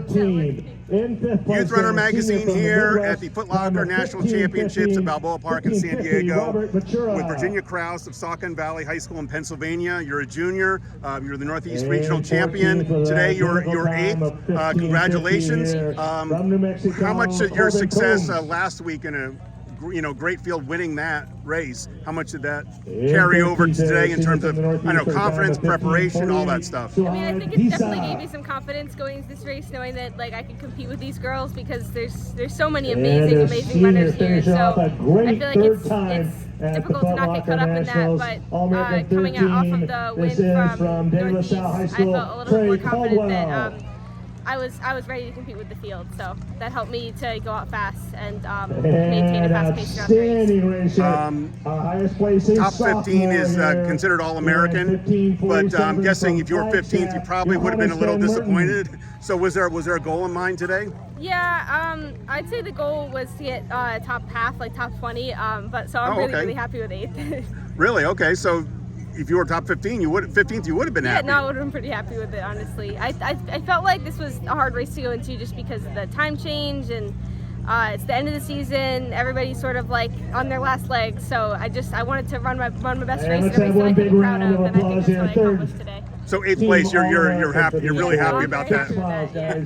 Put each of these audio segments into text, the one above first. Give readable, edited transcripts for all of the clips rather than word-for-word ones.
13. Youth Runner Magazine here at the Foot Locker National Championships at Balboa Park in San Diego with Virginia Kraus of Saucon Valley High School in Pennsylvania. You're a junior. You're the Northeast Regional Champion. Today you're 8th. Congratulations. How much did your success last week in a great field winning that race, how much did that carry over to today in terms of, confidence, preparation, all that stuff? I mean, I think it definitely gave me some confidence going into this race, knowing that I could compete with these girls because there's so many amazing runners here. So I feel like it's difficult to not get caught up in that, but coming out off of the win from Northeast, I felt a little bit more confident that I was ready to compete with the field, so that helped me to go out fast and maintain a fast pace throughout the race. Top 15 is considered All-American, but I'm guessing if you were 15th, you probably would have been a little disappointed. So was there a goal in mind today? Yeah, I'd say the goal was to get top half, like top 20. But so I'm really happy with 8th. Really? Okay. So if you were top 15, 15th, you would have been happy. Yeah, no, I would have been pretty happy with it, honestly. I felt like this was a hard race to go into just because of the time change and it's the end of the season. Everybody's sort of like on their last leg, so I wanted to run my best race and a race that I could be proud of, and I think that's what I accomplished today. So 8th place, you're happy. You're really happy about that. Yeah.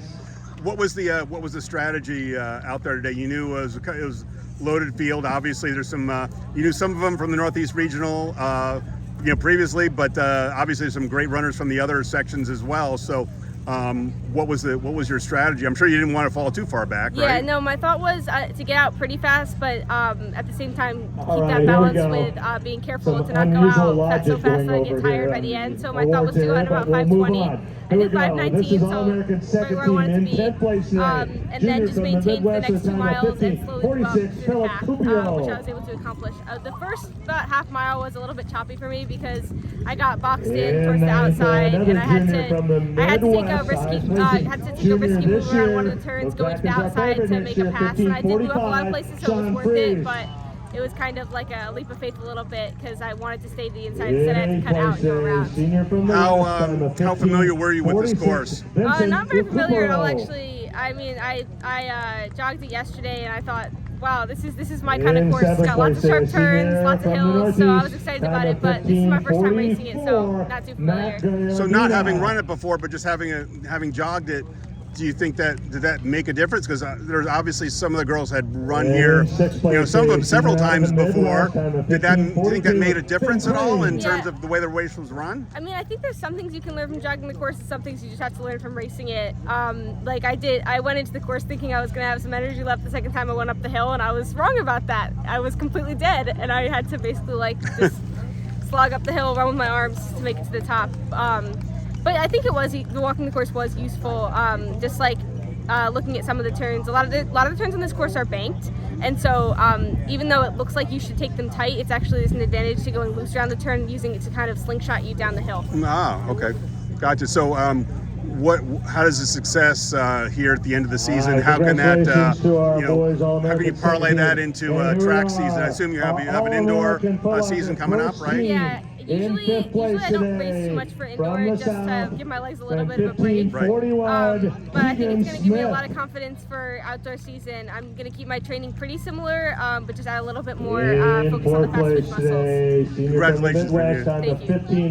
What was the strategy out there today? You knew it was loaded field. Obviously, there's some you knew some of them from the Northeast Regional. Previously, but obviously some great runners from the other sections as well. So what was your strategy? I'm sure you didn't want to fall too far back, right? Yeah, no, my thought was to get out pretty fast, but at the same time keep that balance with being careful to not go out so fast that I get tired by the end. So my thought was to go out about 5:20. I did 5:19, so right where I wanted to be. And then just maintain for the next 2 miles and slowly move up through the pack, which I was able to accomplish. The first about half mile was a little bit choppy for me because I got boxed in towards the outside, and I had to take a risky move around one of the turns, going to the outside to make a pass, and I did move up a lot of places, so it was worth it, but it was kind of like a leap of faith a little bit because I wanted to stay to the inside instead I had to cut out and go around. How familiar were you with this course? Not very familiar at all, actually. I mean, I jogged it yesterday and I thought, wow, this is my kind of course. It's got lots of sharp turns, lots of hills, so I was excited about it, but this is my first time racing it, so not too familiar. So not having run it before, but just having jogged it, do you think did that make a difference? Because there's obviously some of the girls had run here, some of them several times before. Do you think that made a difference at all in terms of the way the race was run? I mean, I think there's some things you can learn from jogging the course and some things you just have to learn from racing it. I went into the course thinking I was going to have some energy left the second time I went up the hill, and I was wrong about that. I was completely dead, and I had to basically just slog up the hill, run with my arms to make it to the top. But I think walking the course was useful. Just looking at some of the turns, a lot of the turns on this course are banked, and so even though it looks like you should take them tight, it's actually there's an advantage to going loose around the turn and using it to kind of slingshot you down the hill. Ah, okay, gotcha. So how does the success here at the end of the season? How can that how can you parlay that into track season? I assume you have an indoor season coming up, right? Yeah. Usually I don't race too much for indoor, just to give my legs a little bit of a break. Right. But I think it's going to give me a lot of confidence for outdoor season. I'm going to keep my training pretty similar, but just add a little bit more focus on the fast twitch muscles. Congratulations for you. Thank you.